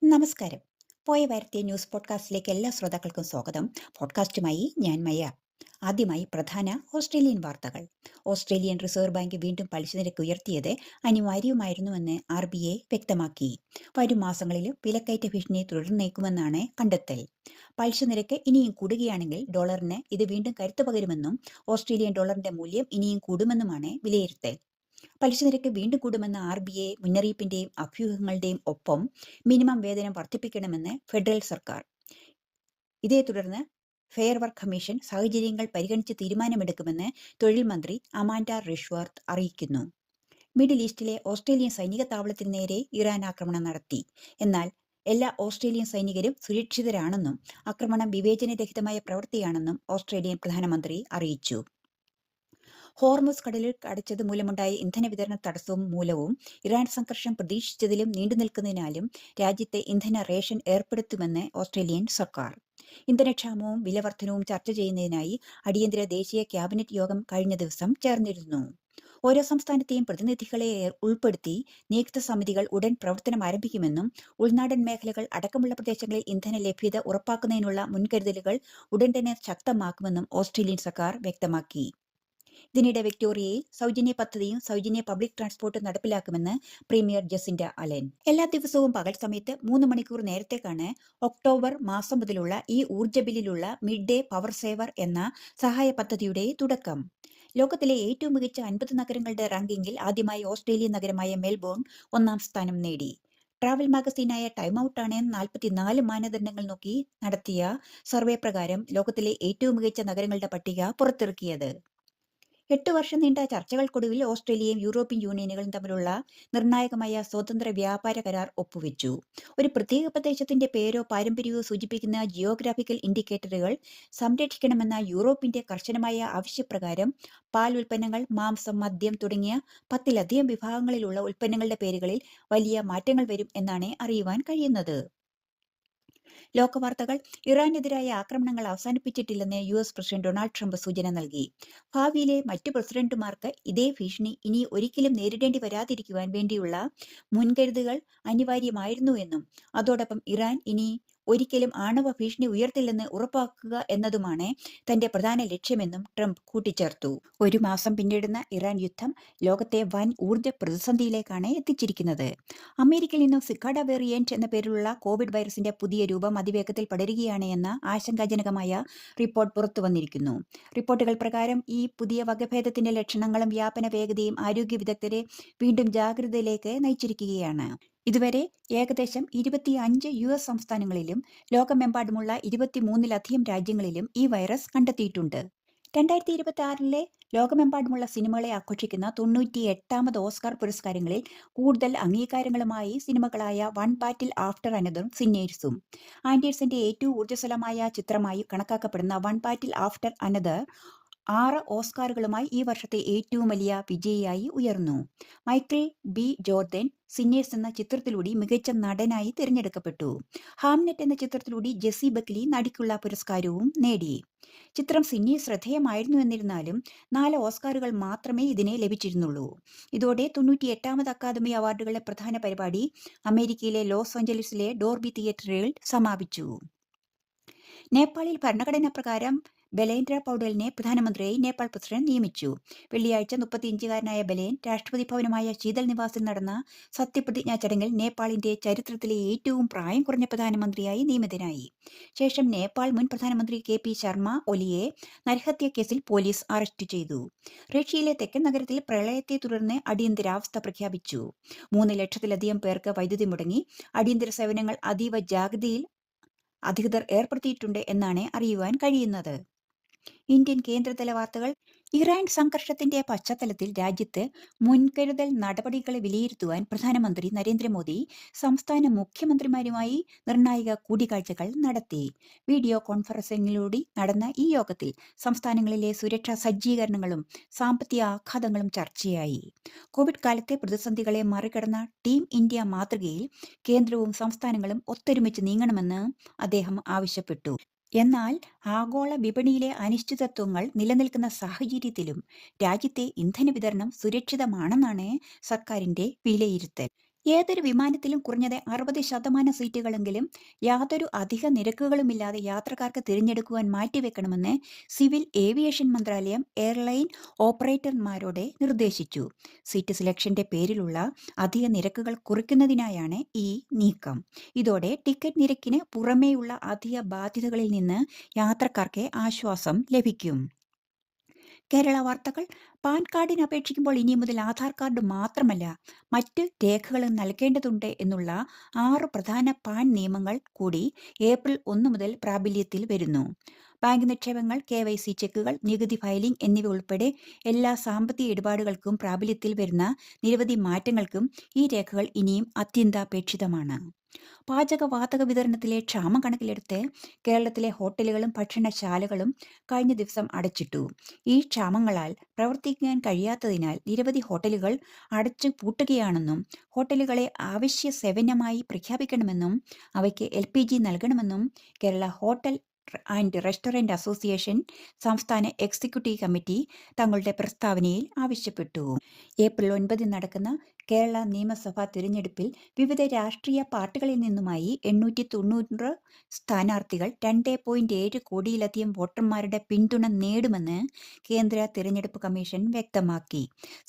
നമസ്കാരം. പോയ വാരത്തെ ന്യൂസ് പോഡ്കാസ്റ്റിലേക്ക് എല്ലാ ശ്രോതാക്കൾക്കും സ്വാഗതം. പോഡ്കാസ്റ്റുമായി ഞാൻ മയ. ആദ്യമായി പ്രധാന ഓസ്ട്രേലിയൻ വാർത്തകൾ. ഓസ്ട്രേലിയൻ റിസർവ് ബാങ്ക് വീണ്ടും പലിശ നിരക്ക് ഉയർത്തിയത് അനിവാര്യമായിരുന്നുവെന്ന് RBA വ്യക്തമാക്കി. വരും മാസങ്ങളിലും വിലക്കയറ്റ ഭീഷണി തുടർന്നേക്കുമെന്നാണ് കണ്ടെത്തൽ. പലിശ നിരക്ക് ഇനിയും കൂടുകയാണെങ്കിൽ ഡോളറിന് ഇത് വീണ്ടും കരുത്തു പകരുമെന്നും ഓസ്ട്രേലിയൻ ഡോളറിന്റെ മൂല്യം ഇനിയും കൂടുമെന്നുമാണ് വിലയിരുത്തൽ. പലിശ നിരക്ക് വീണ്ടും കൂടുമെന്ന RBA മുന്നറിയിപ്പിന്റെയും അഭ്യൂഹങ്ങളുടെയും ഒപ്പം മിനിമം വേതനം വർദ്ധിപ്പിക്കണമെന്ന് ഫെഡറൽ സർക്കാർ. ഇതേ തുടർന്ന് ഫെയർ വർക്ക് കമ്മീഷൻ സാഹചര്യങ്ങൾ പരിഗണിച്ച് തീരുമാനമെടുക്കുമെന്ന് തൊഴിൽ മന്ത്രി അമാൻഡ റിഷ്വർത്ത് അറിയിക്കുന്നു. മിഡിൽ ഈസ്റ്റിലെ ഓസ്ട്രേലിയൻ സൈനിക താവളത്തിന് നേരെ ഇറാൻ ആക്രമണം നടത്തി. എന്നാൽ എല്ലാ ഓസ്ട്രേലിയൻ സൈനികരും സുരക്ഷിതരാണെന്നും ആക്രമണം വിവേചനരഹിതമായ പ്രവൃത്തിയാണെന്നും ഓസ്ട്രേലിയൻ പ്രധാനമന്ത്രി അറിയിച്ചു. ഹോർമുസ് കടലിൽ അടച്ചത് മൂലമുണ്ടായ ഇന്ധന വിതരണ തടസ്സവും മൂലവും ഇറാൻ സംഘർഷം പ്രതീക്ഷിച്ചതിലും നീണ്ടുനിൽക്കുന്നതിനാലും രാജ്യത്തെ ഇന്ധന റേഷൻ ഏർപ്പെടുത്തുമെന്ന് ഓസ്ട്രേലിയൻ സർക്കാർ. ഇന്ധനക്ഷാമവും വിലവർധനവും ചർച്ച ചെയ്യുന്നതിനായി അടിയന്തര ദേശീയ ക്യാബിനറ്റ് യോഗം കഴിഞ്ഞ ദിവസം ചേർന്നിരുന്നു. ഓരോ സംസ്ഥാനത്തെയും പ്രതിനിധികളെ ഉൾപ്പെടുത്തി നിയുക്ത സമിതികൾ ഉടൻ പ്രവർത്തനം ആരംഭിക്കുമെന്നും ഉൾനാടൻ മേഖലകൾ അടക്കമുള്ള പ്രദേശങ്ങളിൽ ഇന്ധന ലഭ്യത ഉറപ്പാക്കുന്നതിനുള്ള മുൻകരുതലുകൾ ഉടൻ തന്നെ ശക്തമാക്കുമെന്നും ഓസ്ട്രേലിയൻ സർക്കാർ വ്യക്തമാക്കി. ഇതിനിടെ വിക്ടോറിയയിൽ സൗജന്യ പദ്ധതിയും സൗജന്യ പബ്ലിക് ട്രാൻസ്പോർട്ടും നടപ്പിലാക്കുമെന്ന് പ്രീമിയർ ജസിൻഡ അലൻ. എല്ലാ ദിവസവും പകൽ സമയത്ത് 3 മണിക്കൂർ നേരത്തേക്കാണ് ഒക്ടോബർ മാസം മുതലുള്ള ഈ ഊർജ്ജ ബില്ലിലുള്ള മിഡ് ഡേ പവർ സേവർ എന്ന സഹായ പദ്ധതിയുടെ തുടക്കം. ലോകത്തിലെ ഏറ്റവും മികച്ച 50 നഗരങ്ങളുടെ റാങ്കിങ്ങിൽ ആദ്യമായി ഓസ്ട്രേലിയൻ നഗരമായ മെൽബോൺ 1-ാം സ്ഥാനം നേടി. ട്രാവൽ മാഗസീനായ ടൈം ഔട്ടാണ് 44 മാനദണ്ഡങ്ങൾ നോക്കി നടത്തിയ സർവേ പ്രകാരം ലോകത്തിലെ ഏറ്റവും മികച്ച നഗരങ്ങളുടെ പട്ടിക പുറത്തിറക്കിയത്. 8 വർഷം നീണ്ട ചർച്ചകൾക്കൊടുവിൽ ഓസ്ട്രേലിയയും യൂറോപ്യൻ യൂണിയനുകളും തമ്മിലുള്ള നിർണായകമായ സ്വതന്ത്ര വ്യാപാര കരാർ ഒപ്പുവെച്ചു. ഒരു പ്രത്യേക പ്രദേശത്തിന്റെ പേരോ പാരമ്പര്യമോ സൂചിപ്പിക്കുന്ന ജിയോഗ്രാഫിക്കൽ ഇൻഡിക്കേറ്ററുകൾ സംരക്ഷിക്കണമെന്ന യൂറോപ്പിന്റെ കർശനമായ ആവശ്യപ്രകാരം പാൽ ഉൽപ്പന്നങ്ങൾ, മാംസം, മദ്യം തുടങ്ങിയ 10-ലധികം വിഭാഗങ്ങളിലുള്ള ഉൽപ്പന്നങ്ങളുടെ പേരുകളിൽ വലിയ മാറ്റങ്ങൾ വരും എന്നാണ് അറിയുവാൻ കഴിയുന്നത്. ലോകവാർത്തകൾ. ഇറാനെതിരായ ആക്രമണങ്ങൾ അവസാനിപ്പിച്ചിട്ടില്ലെന്ന് US പ്രസിഡന്റ് ഡൊണാൾഡ് ട്രംപ് സൂചന നൽകി. ഭാവിയിലെ മറ്റു പ്രസിഡന്റുമാർക്ക് ഇതേ ഭീഷണി ഇനി ഒരിക്കലും നേരിടേണ്ടി വരാതിരിക്കുവാൻ വേണ്ടിയുള്ള മുൻകരുതലുകൾ അനിവാര്യമായിരുന്നു എന്നും അതോടൊപ്പം ഇറാൻ ഇനി ഒരിക്കലും ആണവ ഭീഷണി ഉയർത്തില്ലെന്ന് ഉറപ്പാക്കുക എന്നതുമാണ് തന്റെ പ്രധാന ലക്ഷ്യമെന്നും ട്രംപ് കൂട്ടിച്ചേർത്തു. ഒരു മാസം പിന്നിടുന്ന ഇറാൻ യുദ്ധം ലോകത്തെ വൻ ഊർജ്ജ പ്രതിസന്ധിയിലേക്കാണ് എത്തിച്ചിരിക്കുന്നത്. അമേരിക്കയിൽ നിന്നും സിക്കാഡ വേരിയന്റ് എന്ന പേരിലുള്ള കോവിഡ് വൈറസിന്റെ പുതിയ രൂപം അതിവേഗത്തിൽ പടരുകയാണ് എന്ന ആശങ്കാജനകമായ റിപ്പോർട്ട് പുറത്തു വന്നിരിക്കുന്നു. റിപ്പോർട്ടുകൾ പ്രകാരം ഈ പുതിയ വകഭേദത്തിന്റെ ലക്ഷണങ്ങളും വ്യാപന വേഗതയും ആരോഗ്യ വിദഗ്ധരെ വീണ്ടും ജാഗ്രതയിലേക്ക് നയിച്ചിരിക്കുകയാണ്. ഇതുവരെ ഏകദേശം 25 US സംസ്ഥാനങ്ങളിലും ലോകമെമ്പാടുമുള്ള 23-ലധികം രാജ്യങ്ങളിലും ഈ വൈറസ് കണ്ടെത്തിയിട്ടുണ്ട്. 2026 ലോകമെമ്പാടുമുള്ള സിനിമകളെ ആഘോഷിക്കുന്ന 98ാമത് ഓസ്കാർ പുരസ്കാരങ്ങളിൽ കൂടുതൽ അംഗീകാരങ്ങളുമായി സിനിമകളായ വൺ ബാറ്റിൽ ആഫ്റ്റർ അനദറും സിന്നേഴ്സും. ആൻഡേഴ്സന്റെ ഏറ്റവും ഊർജ്ജസ്വലമായ ചിത്രമായി കണക്കാക്കപ്പെടുന്ന വൺ ബാറ്റിൽ ആഫ്റ്റർ അനദർ 6 ഓസ്കാറുകളുമായി ഈ വർഷത്തെ ഏറ്റവും വലിയ വിജയിയായി ഉയർന്നു. Michael B. ജോർദൻ സിന്നേഴ്സ് എന്ന ചിത്രത്തിലൂടെ മികച്ച നടനായി തിരഞ്ഞെടുക്കപ്പെട്ടു. ഹാംനെറ്റ് എന്ന ചിത്രത്തിലൂടെ ജെസ്സി ബക്ലി നടിക്കുള്ള പുരസ്കാരവും നേടി. ചിത്രം സിന്നേഴ്സ് ശ്രദ്ധേയമായിരുന്നു എന്നിരുന്നാലും 4 ഓസ്കാറുകൾ മാത്രമേ ഇതിനെ ലഭിച്ചിരുന്നുള്ളൂ. ഇതോടെ 98ാമത് അക്കാദമി അവാർഡുകളുടെ പ്രധാന പരിപാടി അമേരിക്കയിലെ ലോസ് ആഞ്ചലസിലെ ഡോർബി തിയേറ്ററിൽ സമാപിച്ചു. നേപ്പാളിൽ ഭരണഘടനാ പ്രകാരം ബലേന്ദ്ര പൗഡലിനെ പ്രധാനമന്ത്രിയായി നേപ്പാൾ പ്രസിഡന്റ് നിയമിച്ചു. വെള്ളിയാഴ്ച 35-കാരനായ ബലേൻ രാഷ്ട്രപതി ഭവനമായ ശീതൽ നിവാസിൽ നടന്ന സത്യപ്രതിജ്ഞാ ചടങ്ങിൽ നേപ്പാളിന്റെ ചരിത്രത്തിലെ ഏറ്റവും പ്രായം കുറഞ്ഞ പ്രധാനമന്ത്രിയായി നിയമിതനായി. ശേഷം നേപ്പാൾ മുൻ പ്രധാനമന്ത്രി KP ശർമ്മ ഒലിയെ നരഹത്യ കേസിൽ പോലീസ് അറസ്റ്റ് ചെയ്തു. റഷ്യയിലെ തെക്കൻ നഗരത്തിൽ പ്രളയത്തെ തുടർന്ന് അടിയന്തരാവസ്ഥ പ്രഖ്യാപിച്ചു. 3 ലക്ഷത്തിലധികം പേർക്ക് വൈദ്യുതി മുടങ്ങി. അടിയന്തര സേവനങ്ങൾ അതീവ ജാഗ്രതയിൽ അധികൃതർ ഏർപ്പെടുത്തിയിട്ടുണ്ട് എന്നാണ് അറിയുവാൻ കഴിയുന്നത്. ഇന്ത്യൻ കേന്ദ്രതല വാർത്തകൾ. ഇറാൻ സംഘർഷത്തിന്റെ പശ്ചാത്തലത്തിൽ രാജ്യത്ത് മുൻകരുതൽ നടപടികൾ വിലയിരുത്തുവാൻ പ്രധാനമന്ത്രി നരേന്ദ്രമോദി സംസ്ഥാന മുഖ്യമന്ത്രിമാരുമായി നിർണായക കൂടിക്കാഴ്ചകൾ നടത്തി. വീഡിയോ കോൺഫറൻസിംഗിലൂടെ നടന്ന ഈ യോഗത്തിൽ സംസ്ഥാനങ്ങളിലെ സുരക്ഷാ സജ്ജീകരണങ്ങളും സാമ്പത്തിക ആഘാതങ്ങളും ചർച്ചയായി. കോവിഡ് കാലത്തെ പ്രതിസന്ധികളെ മറികടന്ന ടീം ഇന്ത്യ മാതൃകയിൽ കേന്ദ്രവും സംസ്ഥാനങ്ങളും ഒത്തൊരുമിച്ച് നീങ്ങണമെന്ന് അദ്ദേഹം ആവശ്യപ്പെട്ടു. എന്നാൽ ആഗോള വിപണിയിലെ അനിശ്ചിതത്വങ്ങൾ നിലനിൽക്കുന്ന സാഹചര്യത്തിലും രാജ്യത്തെ ഇന്ധന വിതരണം സുരക്ഷിതമാണെന്നാണ് സർക്കാരിന്റെ വിലയിരുത്തൽ. ഏതൊരു വിമാനത്തിലും കുറഞ്ഞത് 60% സീറ്റുകളെങ്കിലും യാതൊരു അധിക നിരക്കുകളുമില്ലാതെ യാത്രക്കാർക്ക് തിരഞ്ഞെടുക്കുവാൻ മാറ്റിവെക്കണമെന്ന് സിവിൽ ഏവിയേഷൻ മന്ത്രാലയം എയർലൈൻ ഓപ്പറേറ്റർമാരോട് നിർദ്ദേശിച്ചു. സീറ്റ് സെലക്ഷന്റെ പേരിലുള്ള അധിക നിരക്കുകൾ കുറയ്ക്കുന്നതിനായാണ് ഈ നീക്കം. ഇതോടെ ടിക്കറ്റ് നിരക്കിന് പുറമേയുള്ള അധിക ബാധ്യതകളിൽ നിന്ന് യാത്രക്കാർക്ക് ആശ്വാസം ലഭിക്കും. കേരള വാർത്തകൾ. പാൻ കാർഡിന് അപേക്ഷിക്കുമ്പോൾ ഇനി മുതൽ ആധാർ കാർഡ് മാത്രമല്ല മറ്റ് രേഖകളും നൽകേണ്ടതുണ്ട് എന്നുള്ള 6 പ്രധാന പാൻ നിയമങ്ങൾ കൂടി ഏപ്രിൽ 1 മുതൽ പ്രാബല്യത്തിൽ വരുന്നു. ബാങ്ക് നിക്ഷേപങ്ങൾ, KYC ചെക്കുകൾ, നികുതി ഫയലിംഗ് എന്നിവ ഉൾപ്പെടെ എല്ലാ സാമ്പത്തിക ഇടപാടുകൾക്കും പ്രാബല്യത്തിൽ വരുന്ന നിരവധി മാറ്റങ്ങൾക്കും ഈ രേഖകൾ ഇനിയും അത്യന്താപേക്ഷിതമാണ്. പാചകവാതക വിതരണത്തിലെ ക്ഷാമം കണക്കിലെടുത്ത് കേരളത്തിലെ ഹോട്ടലുകളും ഭക്ഷണശാലകളും കഴിഞ്ഞ ദിവസം അടച്ചിട്ടു. ഈ ക്ഷാമങ്ങളാൽ പ്രവർത്തിക്കാൻ കഴിയാത്തതിനാൽ നിരവധി ഹോട്ടലുകൾ അടച്ചു പൂട്ടുകയാണെന്നും ഹോട്ടലുകളെ അവശ്യ സേവനമായി പ്രഖ്യാപിക്കണമെന്നും അവയ്ക്ക് LPG നൽകണമെന്നും Kerala hotel and restaurant association സംസ്ഥാന എക്സിക്യൂട്ടീവ് കമ്മിറ്റി തങ്ങളുടെ പ്രസ്താവനയിൽ ആവശ്യപ്പെട്ടു. ഏപ്രിൽ 9 നടക്കുന്ന കേരള നിയമസഭാ തിരഞ്ഞെടുപ്പിൽ വിവിധ രാഷ്ട്രീയ പാർട്ടികളിൽ നിന്നുമായി 890 സ്ഥാനാർത്ഥികൾ 2.7 കോടിയിലധികം വോട്ടർമാരുടെ പിന്തുണ നേടുമെന്ന് കേന്ദ്ര തിരഞ്ഞെടുപ്പ് കമ്മീഷൻ വ്യക്തമാക്കി.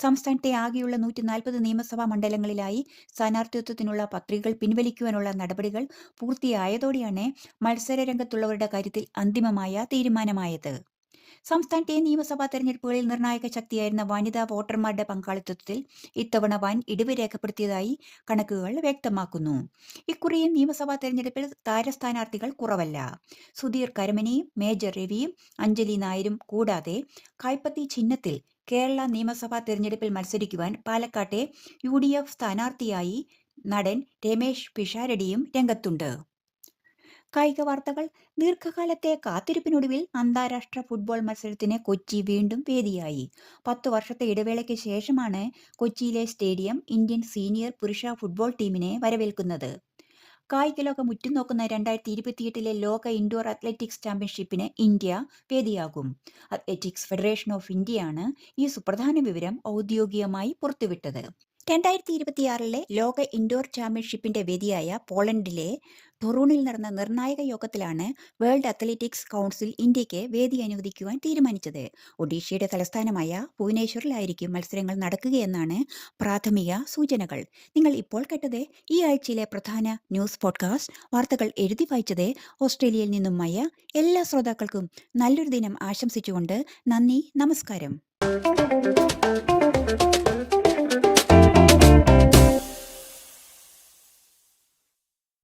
സംസ്ഥാനത്തെ ആകെയുള്ള 140 നിയമസഭാ മണ്ഡലങ്ങളിലായി സ്ഥാനാർത്ഥിത്വത്തിനുള്ള പത്രികകൾ പിൻവലിക്കുവാനുള്ള നടപടികൾ പൂർത്തിയായതോടെയാണ് മത്സര രംഗത്തുള്ളവരുടെ കാര്യത്തിൽ അന്തിമമായ തീരുമാനമായത്. സംസ്ഥാനത്തെ നിയമസഭാ തെരഞ്ഞെടുപ്പുകളിൽ നിർണായക ശക്തിയായിരുന്ന വനിതാ വോട്ടർമാരുടെ പങ്കാളിത്തത്തിൽ ഇത്തവണ വൻ ഇടിവ് രേഖപ്പെടുത്തിയതായി കണക്കുകൾ വ്യക്തമാക്കുന്നു. ഇക്കുറിയും നിയമസഭാ തെരഞ്ഞെടുപ്പിൽ താരസ്ഥാനാർത്ഥികൾ കുറവല്ല. സുധീർ കരമനയും മേജർ രവിയും അഞ്ജലി നായരും കൂടാതെ കൈപ്പത്തി ചിഹ്നത്തിൽ കേരള നിയമസഭാ തെരഞ്ഞെടുപ്പിൽ മത്സരിക്കുവാൻ പാലക്കാട്ടെ UDF സ്ഥാനാർത്ഥിയായി നടൻ രമേശ് പിഷാരടിയും രംഗത്തുണ്ട്. കായിക വാർത്തകൾ. ദീർഘകാലത്തെ കാത്തിരിപ്പിനൊടുവിൽ അന്താരാഷ്ട്ര ഫുട്ബോൾ മത്സരത്തിന് കൊച്ചി വീണ്ടും വേദിയായി. 10 വർഷത്തെ ഇടവേളയ്ക്ക് ശേഷമാണ് കൊച്ചിയിലെ സ്റ്റേഡിയം ഇന്ത്യൻ സീനിയർ പുരുഷ ഫുട്ബോൾ ടീമിനെ വരവേൽക്കുന്നത്. കായിക ലോകം ഉറ്റുനോക്കുന്ന 2028 ലോക ഇൻഡോർ അത്ലറ്റിക്സ് ചാമ്പ്യൻഷിപ്പിന് ഇന്ത്യ വേദിയാകും. അത്ലറ്റിക്സ് ഫെഡറേഷൻ ഓഫ് ഇന്ത്യയാണ് ഈ സുപ്രധാന വിവരം ഔദ്യോഗികമായി പുറത്തുവിട്ടത്. 2026 ലോക ഇൻഡോർ ചാമ്പ്യൻഷിപ്പിന്റെ വേദിയായ പോളണ്ടിലെ ടൊറൂണിൽ നടന്ന നിർണായക യോഗത്തിലാണ് വേൾഡ് അത്ലറ്റിക്സ് കൗൺസിൽ ഇന്ത്യക്ക് വേദി അനുവദിക്കുവാൻ തീരുമാനിച്ചത്. ഒഡീഷയുടെ തലസ്ഥാനമായ ഭുവനേശ്വറിലായിരിക്കും മത്സരങ്ങൾ നടക്കുകയെന്നാണ് പ്രാഥമിക സൂചനകൾ. നിങ്ങൾ ഇപ്പോൾ കേട്ടത് ഈ ആഴ്ചയിലെ പ്രധാന ന്യൂസ് പോഡ്കാസ്റ്റ്. വാർത്തകൾ എഴുതി വായിച്ചത് ഓസ്ട്രേലിയയിൽ നിന്നും മയ. എല്ലാ ശ്രോതാക്കൾക്കും നല്ലൊരു ദിനം ആശംസിച്ചുകൊണ്ട് നന്ദി, നമസ്കാരം.